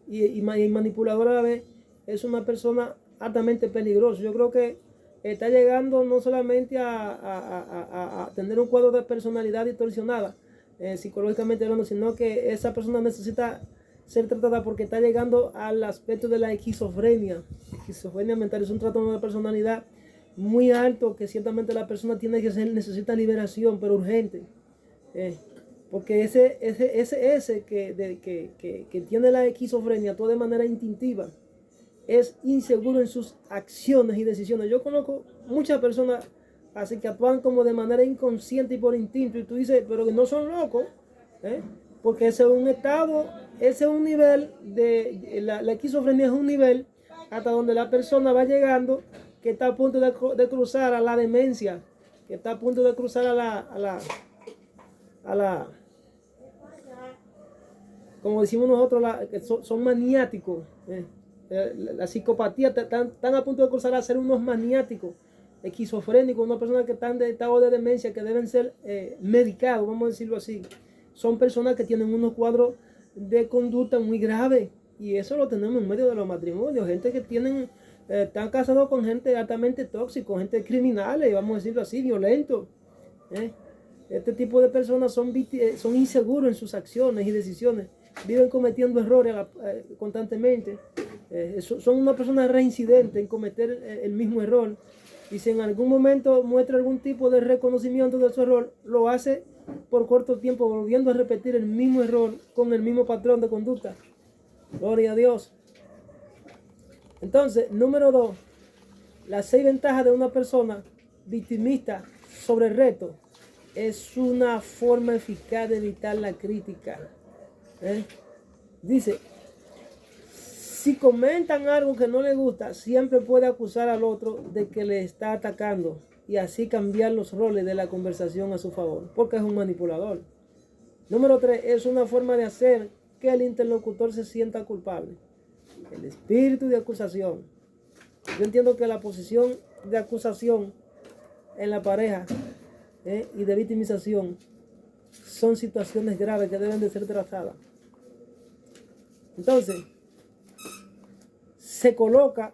y manipulador a la vez, es una persona altamente peligrosa. Yo creo que está llegando no solamente a tener un cuadro de personalidad distorsionada, psicológicamente hablando, sino que esa persona necesita ser tratada porque está llegando al aspecto de la esquizofrenia. Esquizofrenia mental es un trastorno de personalidad muy alto que ciertamente la persona tiene que ser, necesita liberación, pero urgente. Porque ese que tiene la esquizofrenia, todo de manera instintiva, es inseguro en sus acciones y decisiones. Yo conozco muchas personas así que actúan como de manera inconsciente y por instinto, y tú dices, pero que no son locos, porque ese es un estado, ese es un nivel la esquizofrenia es un nivel hasta donde la persona va llegando, que está a punto de cruzar a la demencia, que está a punto de cruzar a la como decimos nosotros, que son maniáticos. La psicopatía están a punto de cruzar a ser unos maniáticos, esquizofrénicos, una persona que están de estado de demencia, que deben ser medicados, vamos a decirlo así. Son personas que tienen unos cuadros de conducta muy graves, y eso lo tenemos en medio de los matrimonios, gente que están casados con gente altamente tóxica, gente criminales, vamos a decirlo así, violentos. Este tipo de personas son inseguros en sus acciones y decisiones, viven cometiendo errores constantemente. Son una persona reincidente en cometer el mismo error, y si en algún momento muestra algún tipo de reconocimiento de su error, lo hace por corto tiempo, volviendo a repetir el mismo error con el mismo patrón de conducta. Gloria a Dios. Entonces, número 2, las 6 ventajas de una persona victimista sobre el reto. Es una forma eficaz de evitar la crítica. Dice, si comentan algo que no le gusta, siempre puede acusar al otro de que le está atacando, y así cambiar los roles de la conversación a su favor, porque es un manipulador. Número 3, es una forma de hacer que el interlocutor se sienta culpable. El espíritu de acusación. Yo entiendo que la posición de acusación en la pareja y de victimización son situaciones graves que deben de ser tratadas. Entonces, se coloca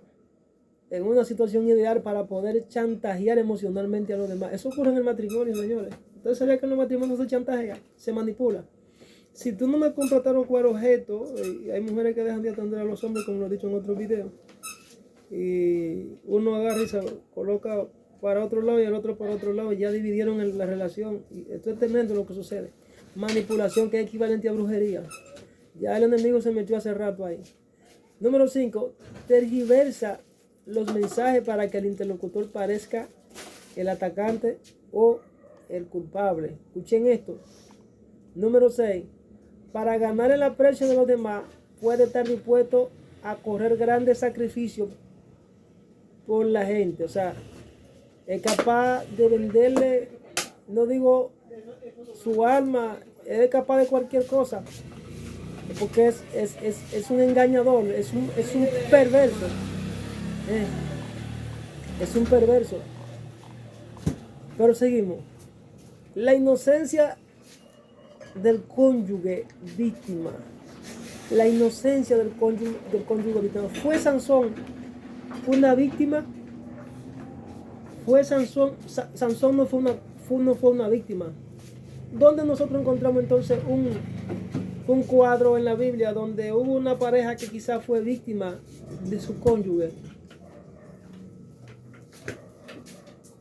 en una situación ideal para poder chantajear emocionalmente a los demás. Eso ocurre en el matrimonio, señores. Entonces, ¿sabía que en los matrimonios se chantajea? Se manipula. Si tú no me compras tal o cual objeto, hay mujeres que dejan de atender a los hombres, como lo he dicho en otros videos, y uno agarra y se coloca para otro lado y el otro para otro lado, y ya dividieron la relación. Y esto es tremendo lo que sucede. Manipulación, que es equivalente a brujería. Ya el enemigo se metió hace rato ahí. Número 5, tergiversa los mensajes para que el interlocutor parezca el atacante o el culpable. Escuchen esto. Número 6, para ganar el aprecio de los demás, puede estar dispuesto a correr grandes sacrificios por la gente. O sea, es capaz de venderle, no digo su alma, es capaz de cualquier cosa, porque es un engañador, es un perverso. Es un perverso. Pero seguimos. La inocencia del cónyuge víctima. La inocencia del cónyuge víctima. ¿Fue Sansón una víctima? Sansón no fue una víctima. ¿Dónde nosotros encontramos entonces un cuadro en la Biblia donde hubo una pareja que quizás fue víctima de su cónyuge?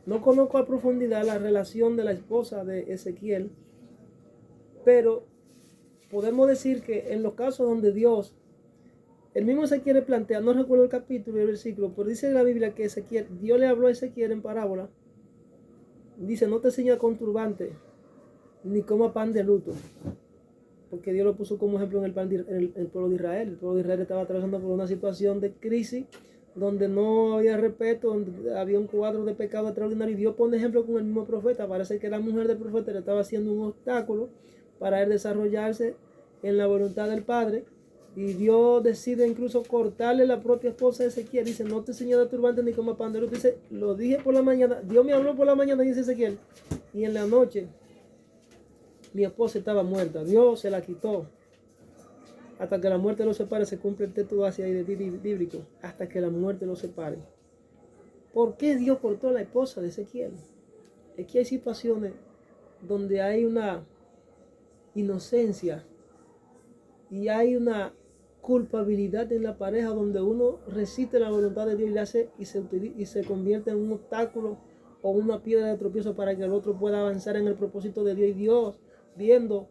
No conozco a profundidad la relación de la esposa de Ezequiel, pero podemos decir que en los casos donde Dios, el mismo Ezequiel le plantea, no recuerdo el capítulo y el versículo, pero dice en la Biblia que Dios le habló a Ezequiel en parábola. Dice, no te ciñas con turbante, ni coma pan de luto, porque Dios lo puso como ejemplo en el pueblo de Israel. El pueblo de Israel estaba atravesando por una situación de crisis, donde no había respeto, donde había un cuadro de pecado extraordinario, y Dios pone ejemplo con el mismo profeta. Parece que la mujer del profeta le estaba haciendo un obstáculo para él desarrollarse en la voluntad del Padre, y Dios decide incluso cortarle la propia esposa de Ezequiel. Dice, no te ciñas de turbante ni coma pan de luto. Dice, lo dije por la mañana, Dios me habló por la mañana, dice Ezequiel, y en la noche mi esposa estaba muerta. Dios se la quitó. Hasta que la muerte los separe, se cumple el texto hacia ahí bíblico. Hasta que la muerte los separe. ¿Por qué Dios cortó a la esposa de Ezequiel? Es que hay situaciones donde hay una inocencia y hay una culpabilidad en la pareja donde uno resiste la voluntad de Dios y le hace y se convierte en un obstáculo o una piedra de tropiezo para que el otro pueda avanzar en el propósito de Dios. Y Dios, viendo,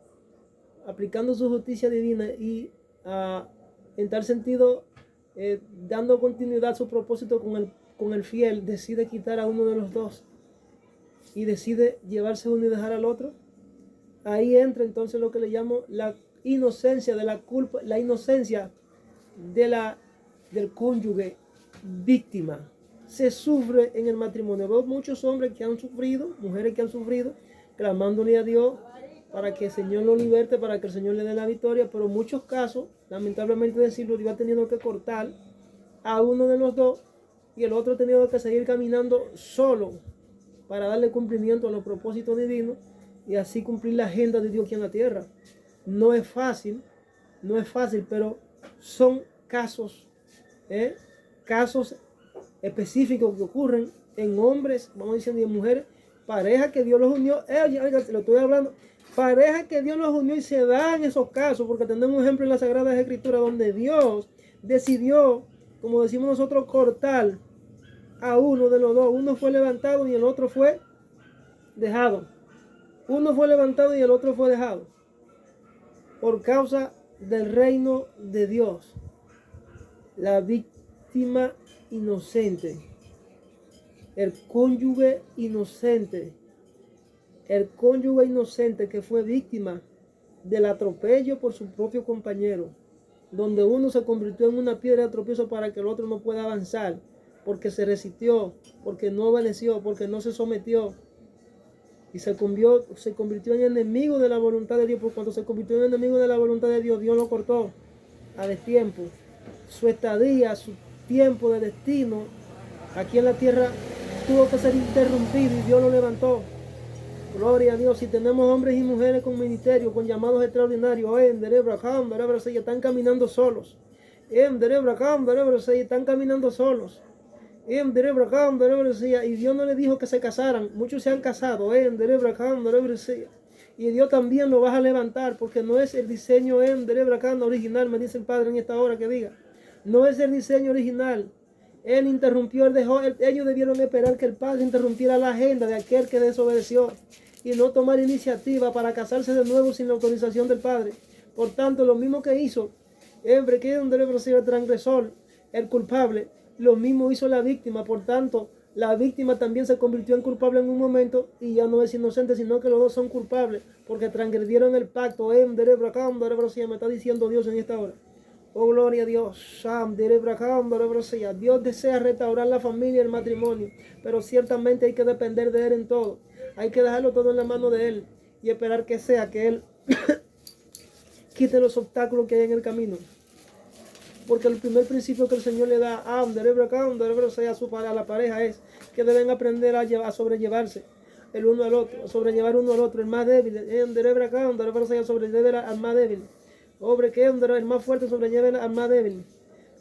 aplicando su justicia divina y en tal sentido, dando continuidad a su propósito con el fiel, decide quitar a uno de los dos y decide llevarse uno y dejar al otro. Ahí entra entonces lo que le llamo la inocencia de la culpa, la inocencia del cónyuge víctima. Se sufre en el matrimonio. Veo muchos hombres que han sufrido, mujeres que han sufrido, clamándole a Dios para que el Señor lo liberte, para que el Señor le dé la victoria, pero en muchos casos, lamentablemente decirlo, Dios ha tenido que cortar a uno de los dos y el otro ha tenido que seguir caminando solo para darle cumplimiento a los propósitos divinos y así cumplir la agenda de Dios aquí en la tierra. No es fácil, pero son casos específicos que ocurren en hombres, vamos diciendo, y en mujeres, pareja que Dios los unió, lo estoy hablando, pareja que Dios los unió y se dan esos casos, porque tenemos un ejemplo en las Sagradas Escrituras donde Dios decidió, como decimos nosotros, cortar a uno de los dos. Uno fue levantado y el otro fue dejado. Uno fue levantado y el otro fue dejado por causa del reino de Dios. La víctima inocente, el cónyuge inocente que fue víctima del atropello por su propio compañero, donde uno se convirtió en una piedra de tropiezo para que el otro no pueda avanzar, porque se resistió, porque no obedeció, porque no se sometió, y se convirtió en enemigo de la voluntad de Dios. Por cuando se convirtió en enemigo de la voluntad de Dios, Dios lo cortó a destiempo. Su estadía, su tiempo de destino aquí en la tierra tuvo que ser interrumpido y Dios lo levantó. Gloria a Dios. Si tenemos hombres y mujeres con ministerio, con llamados extraordinarios, están caminando solos. Están caminando solos. Y Dios no le dijo que se casaran. Muchos se han casado. Y Dios también lo va a levantar, porque no es el diseño original, me dice el Padre en esta hora que diga. No es el diseño original. Él interrumpió, ellos debieron esperar que el Padre interrumpiera la agenda de aquel que desobedeció y no tomar iniciativa para casarse de nuevo sin la autorización del Padre. Por tanto, lo mismo que hizo el transgresor, el culpable, lo mismo hizo la víctima. Por tanto, la víctima también se convirtió en culpable en un momento y ya no es inocente, sino que los dos son culpables porque transgredieron el pacto. Me está diciendo Dios en esta hora. Oh, gloria a Dios. Dios desea restaurar la familia y el matrimonio, pero ciertamente hay que depender de Él en todo. Hay que dejarlo todo en la mano de Él y esperar que Él quite los obstáculos que hay en el camino. Porque el primer principio que el Señor le da a la pareja es que deben aprender a sobrellevarse el uno al otro, a sobrellevar uno al otro, el más débil, sobrellevar al más débil. El más fuerte sobrelleva al más débil,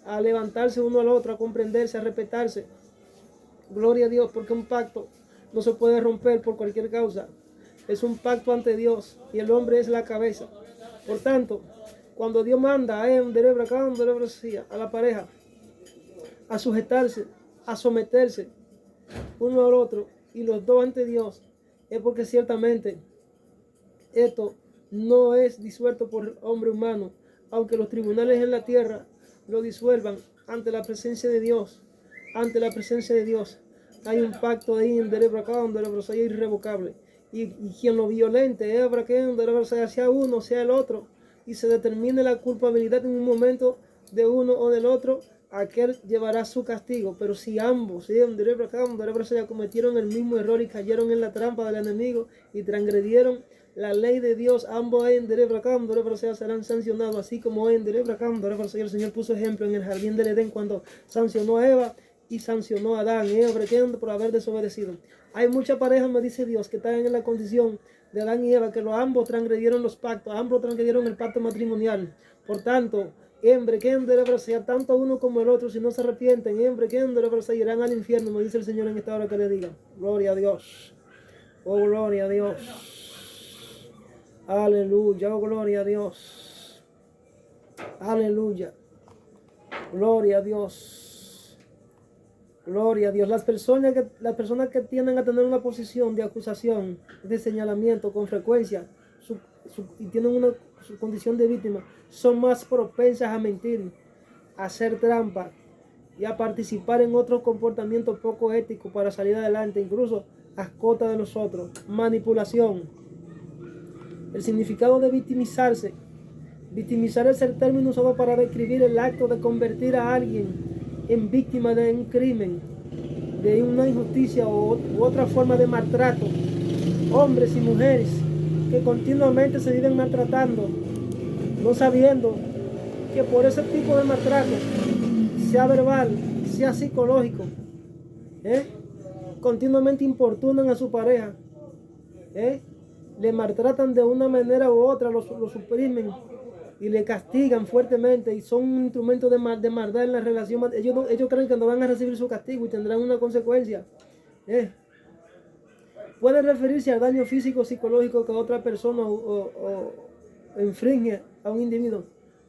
a levantarse uno al otro, a comprenderse, a respetarse. Gloria a Dios, porque un pacto no se puede romper por cualquier causa. Es un pacto ante Dios y el hombre es la cabeza. Por tanto, cuando Dios manda a la pareja a sujetarse, a someterse uno al otro y los dos ante Dios, es porque ciertamente esto no es disuelto por el hombre humano, aunque los tribunales en la tierra lo disuelvan ante la presencia de Dios. Ante la presencia de Dios hay un pacto ahí irrevocable. Y quien lo violente, sea uno, sea el otro, y se determine la culpabilidad en un momento de uno o del otro, aquel llevará su castigo. Pero si ambos cometieron el mismo error y cayeron en la trampa del enemigo y transgredieron la ley de Dios, ambos serán sancionados, así como el Señor puso ejemplo en el jardín del Edén cuando sancionó a Eva y sancionó a Adán por haber desobedecido. Hay muchas parejas, me dice Dios, que están en la condición de Adán y Eva, que ambos transgredieron los pactos, ambos transgredieron el pacto matrimonial. Por tanto, tanto uno como el otro, si no se arrepienten, irán al infierno, me dice el Señor en esta hora que le diga. Gloria a Dios. Oh, gloria a Dios. Aleluya, oh, gloria a Dios. Aleluya. Gloria a Dios. Gloria a Dios. Las personas que tienden a tener una posición de acusación, de señalamiento con frecuencia, y tienen su condición de víctima, son más propensas a mentir, a hacer trampa y a participar en otros comportamientos poco éticos para salir adelante, incluso a costa de nosotros. Manipulación. El significado de victimizarse. Victimizar es el término usado para describir el acto de convertir a alguien en víctima de un crimen, de una injusticia u otra forma de maltrato. Hombres y mujeres que continuamente se viven maltratando, no sabiendo que por ese tipo de maltrato, sea verbal, sea psicológico, continuamente importunan a su pareja, le maltratan de una manera u otra, lo suprimen y le castigan fuertemente y son un instrumento de maldad en la relación. Ellos creen que no van a recibir su castigo y tendrán una consecuencia. Puede referirse al daño físico o psicológico que otra persona o infringe a un individuo,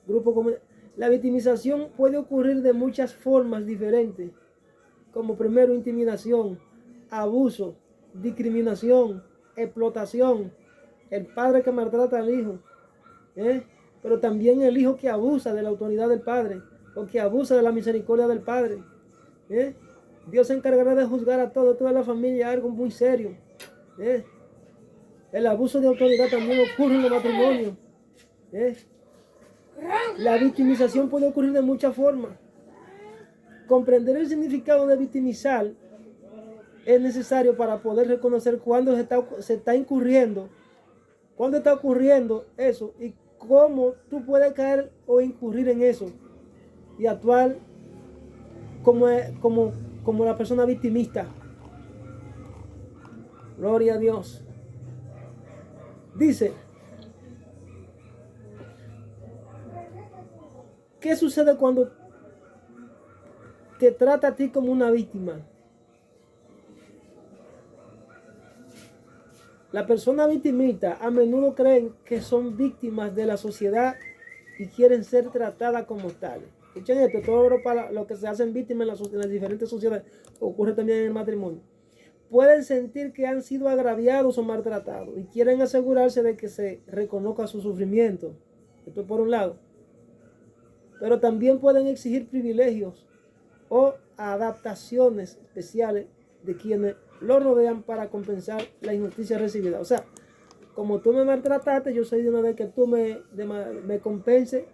grupo común. La victimización puede ocurrir de muchas formas diferentes, como primero intimidación, abuso, discriminación, explotación, el padre que maltrata al hijo, pero también el hijo que abusa de la autoridad del padre o que abusa de la misericordia del padre. Dios se encargará de juzgar a toda la familia, algo muy serio. El abuso de autoridad también ocurre en los matrimonios. La victimización puede ocurrir de muchas formas. Comprender el significado de victimizar es necesario para poder reconocer cuándo se está incurriendo, cuándo está ocurriendo eso y cómo tú puedes caer o incurrir en eso y actuar como la persona victimista. Gloria a Dios. Dice, ¿qué sucede cuando te trata a ti como una víctima? La persona victimista a menudo creen que son víctimas de la sociedad y quieren ser tratadas como tales. Escuchen esto, todo lo que se hacen víctimas en las diferentes sociedades ocurre también en el matrimonio. Pueden sentir que han sido agraviados o maltratados y quieren asegurarse de que se reconozca su sufrimiento. Esto por un lado. Pero también pueden exigir privilegios o adaptaciones especiales de quienes lo rodean para compensar la injusticia recibida. O sea, como tú me maltrataste, yo soy de una vez que tú me compense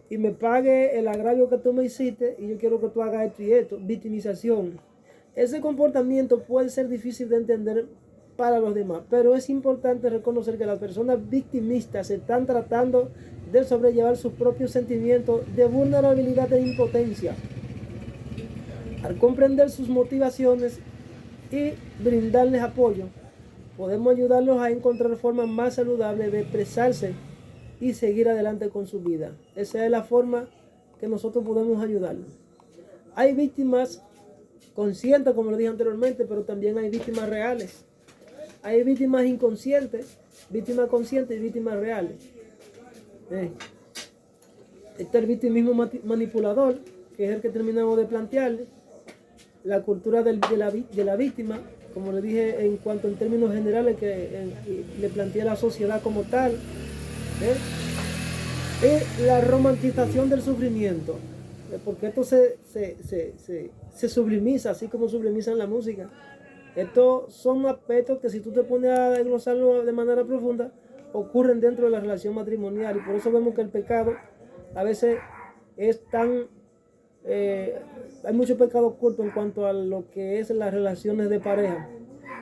y me pague el agravio que tú me hiciste y yo quiero que tú hagas esto y esto. Victimización. Ese comportamiento puede ser difícil de entender para los demás, pero es importante reconocer que las personas victimistas están tratando de sobrellevar sus propios sentimientos de vulnerabilidad e impotencia. Al comprender sus motivaciones y brindarles apoyo, podemos ayudarlos a encontrar formas más saludables de expresarse y seguir adelante con su vida. Esa es la forma que nosotros podemos ayudarlos. Hay víctimas conscientes, como lo dije anteriormente, pero también hay víctimas reales. Hay víctimas inconscientes, víctimas conscientes y víctimas reales. Está el victimismo manipulador, que es el que terminamos de plantearle. La cultura de la víctima, como le dije en cuanto en términos generales que le planteé a la sociedad como tal. Y la romantización del sufrimiento, porque esto se sublimiza, así como sublimizan la música. Estos son aspectos que si tú te pones a desglosarlo de manera profunda, ocurren dentro de la relación matrimonial, y por eso vemos que el pecado a veces es tan... hay mucho pecado oculto en cuanto a lo que es las relaciones de pareja.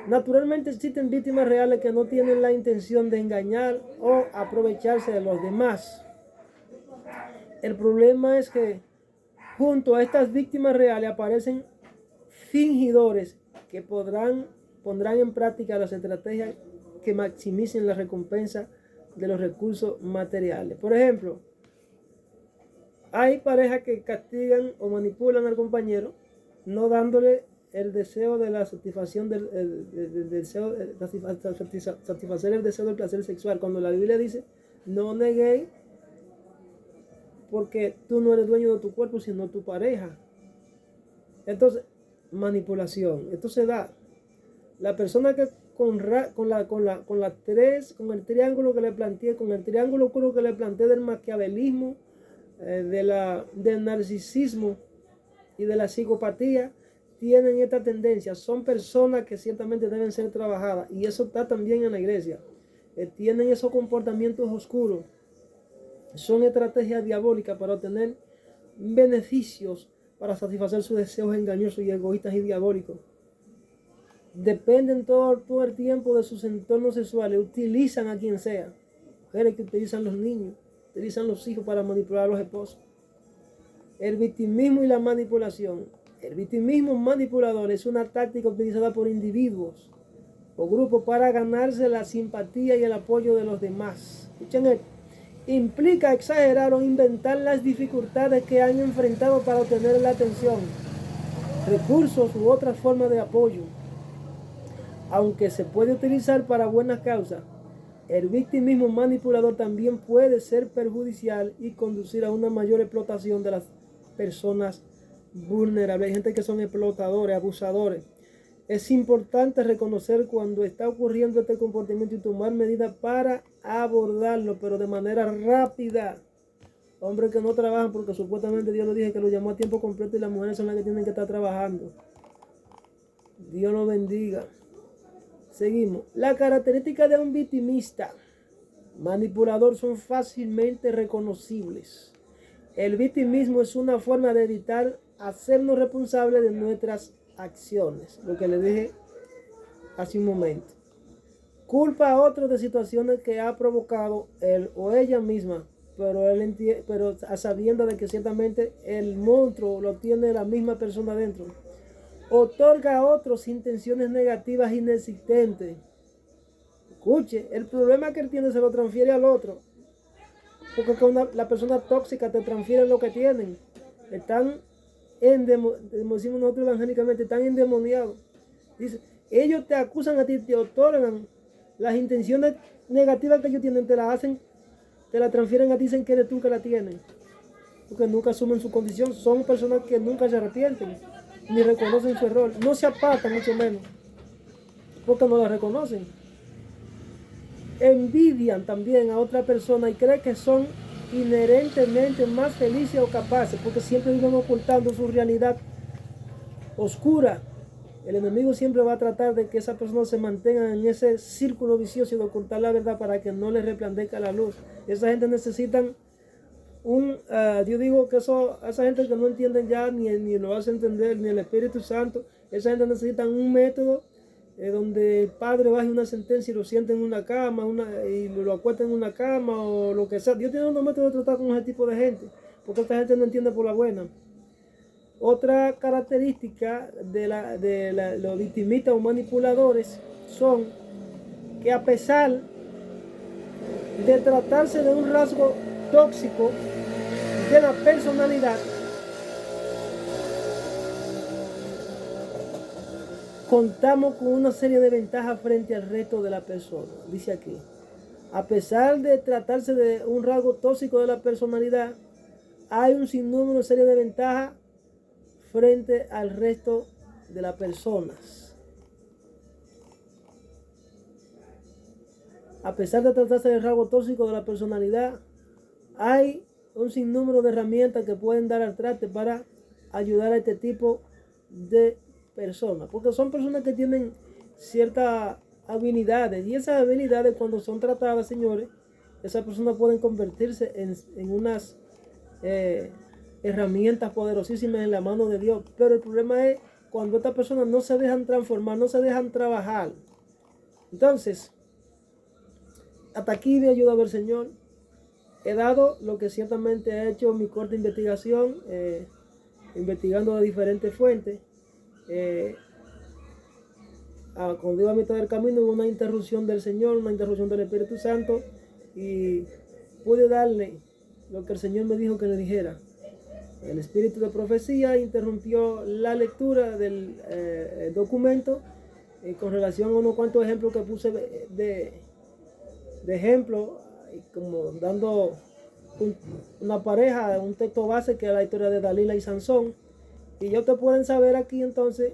Naturalmente existen víctimas reales que no tienen la intención de engañar o aprovecharse de los demás. El problema es que junto a estas víctimas reales aparecen fingidores que pondrán en práctica las estrategias que maximicen la recompensa de los recursos materiales. Por ejemplo, hay parejas que castigan o manipulan al compañero, no dándole el deseo de la satisfacción satisfacer el deseo del placer sexual. Cuando la Biblia dice, no neguéis porque tú no eres dueño de tu cuerpo, sino tu pareja. Entonces, manipulación. Esto se da. La persona que con el triángulo que le planteé, con el triángulo oscuro que le planteé del maquiavelismo, del narcisismo y de la psicopatía, tienen esta tendencia. Son personas que ciertamente deben ser trabajadas, y eso está también en la iglesia. Tienen esos comportamientos oscuros. Son estrategias diabólicas para obtener beneficios, para satisfacer sus deseos engañosos y egoístas y diabólicos. Dependen todo el tiempo de sus entornos sexuales. Utilizan a quien sea. Mujeres que utilizan los niños, utilizan los hijos para manipular a los esposos. El victimismo y la manipulación. El victimismo manipulador es una táctica utilizada por individuos o grupos para ganarse la simpatía y el apoyo de los demás. Escuchen esto. Implica exagerar o inventar las dificultades que han enfrentado para obtener la atención, recursos u otras formas de apoyo. Aunque se puede utilizar para buenas causas, el victimismo manipulador también puede ser perjudicial y conducir a una mayor explotación de las personas vulnerables. Hay gente que son explotadores, abusadores. Es importante reconocer cuando está ocurriendo este comportamiento y tomar medidas para abordarlo, pero de manera rápida. Hombres que no trabajan porque supuestamente Dios nos dice que lo llamó a tiempo completo y las mujeres son las que tienen que estar trabajando. Dios los bendiga. Seguimos. La característica de un victimista manipulador son fácilmente reconocibles. El victimismo es una forma de evitar hacernos responsables de nuestras acciones, lo que le dije hace un momento. Culpa a otros de situaciones que ha provocado él o ella misma, pero a sabiendo de que ciertamente el monstruo lo tiene la misma persona dentro. Otorga a otros intenciones negativas inexistentes. Escuche, el problema que él tiene se lo transfiere al otro. Porque la persona tóxica te transfiere lo que tienen. Están, como decimos nosotros evangélicamente, están endemoniados. Dice, ellos te acusan a ti, te otorgan las intenciones negativas que ellos tienen, te las hacen, te la transfieren a ti, dicen que eres tú que la tienes. Porque nunca asumen su condición. Son personas que nunca se arrepienten, ni reconocen su error. No se apartan, mucho menos, porque no la reconocen. Envidian también a otra persona y creen que son inherentemente más felices o capaces, porque siempre viven ocultando su realidad oscura. El enemigo siempre va a tratar de que esa persona se mantenga en ese círculo vicioso y de ocultar la verdad para que no le resplandezca la luz. Esa gente necesitan yo digo que esa gente que no entienden ya, ni lo hace entender, ni el Espíritu Santo, esa gente necesitan un método donde el padre baje una sentencia y lo siente en una cama, y lo acuesta en una cama o lo que sea. Dios tiene unos métodos de tratar con ese tipo de gente, porque esta gente no entiende por la buena. Otra característica de los victimistas o manipuladores son que, a pesar de tratarse de un rasgo tóxico de la personalidad, contamos con una serie de ventajas frente al resto de la persona. Dice aquí, a pesar de tratarse de un rasgo tóxico de la personalidad, hay un sinnúmero de serie de ventajas frente al resto de las personas. A pesar de tratarse del rasgo tóxico de la personalidad, hay un sinnúmero de herramientas que pueden dar al traste para ayudar a este tipo de personas, porque son personas que tienen ciertas habilidades, y esas habilidades, cuando son tratadas, señores, esas personas pueden convertirse en unas herramientas poderosísimas en la mano de Dios. Pero el problema es cuando estas personas no se dejan transformar, no se dejan trabajar. Entonces, hasta aquí me ayuda a ver, Señor. He dado lo que ciertamente he hecho mi corta investigación, investigando de diferentes fuentes. Cuando iba a mitad del camino hubo una interrupción del Señor, una interrupción del Espíritu Santo, y pude darle lo que el Señor me dijo que le dijera. El espíritu de profecía interrumpió la lectura del documento con relación a unos cuantos ejemplos que puse de ejemplo, como dando una pareja, un texto base que es la historia de Dalila y Sansón. Y ellos te pueden saber aquí entonces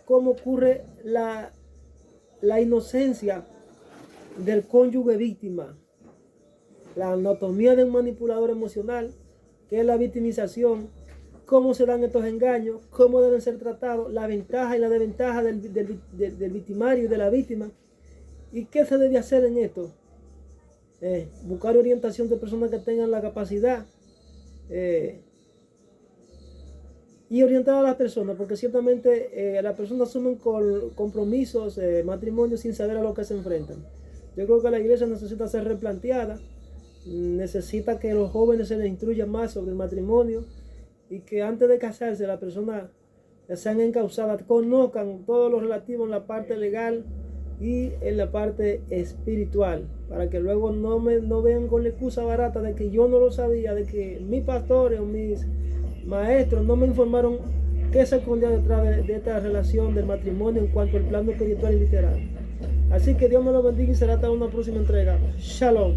cómo ocurre la inocencia del cónyuge víctima, la anatomía de un manipulador emocional, que es la victimización, cómo se dan estos engaños, cómo deben ser tratados, la ventaja y la desventaja del victimario y de la víctima, y qué se debe hacer en esto. Buscar orientación de personas que tengan la capacidad y orientar a las personas, porque ciertamente las personas asumen compromisos, matrimonios sin saber a lo que se enfrentan. Yo creo que la iglesia necesita ser replanteada, necesita que los jóvenes se les instruya más sobre el matrimonio y que antes de casarse las personas sean encausadas, conozcan todo lo relativo en la parte legal y en la parte espiritual, para que luego no vean con la excusa barata de que yo no lo sabía, de que mis pastores o mis maestros no me informaron qué se escondía detrás de esta relación del matrimonio en cuanto al plano espiritual y literal. Así que Dios me lo bendiga y será hasta una próxima entrega. Shalom.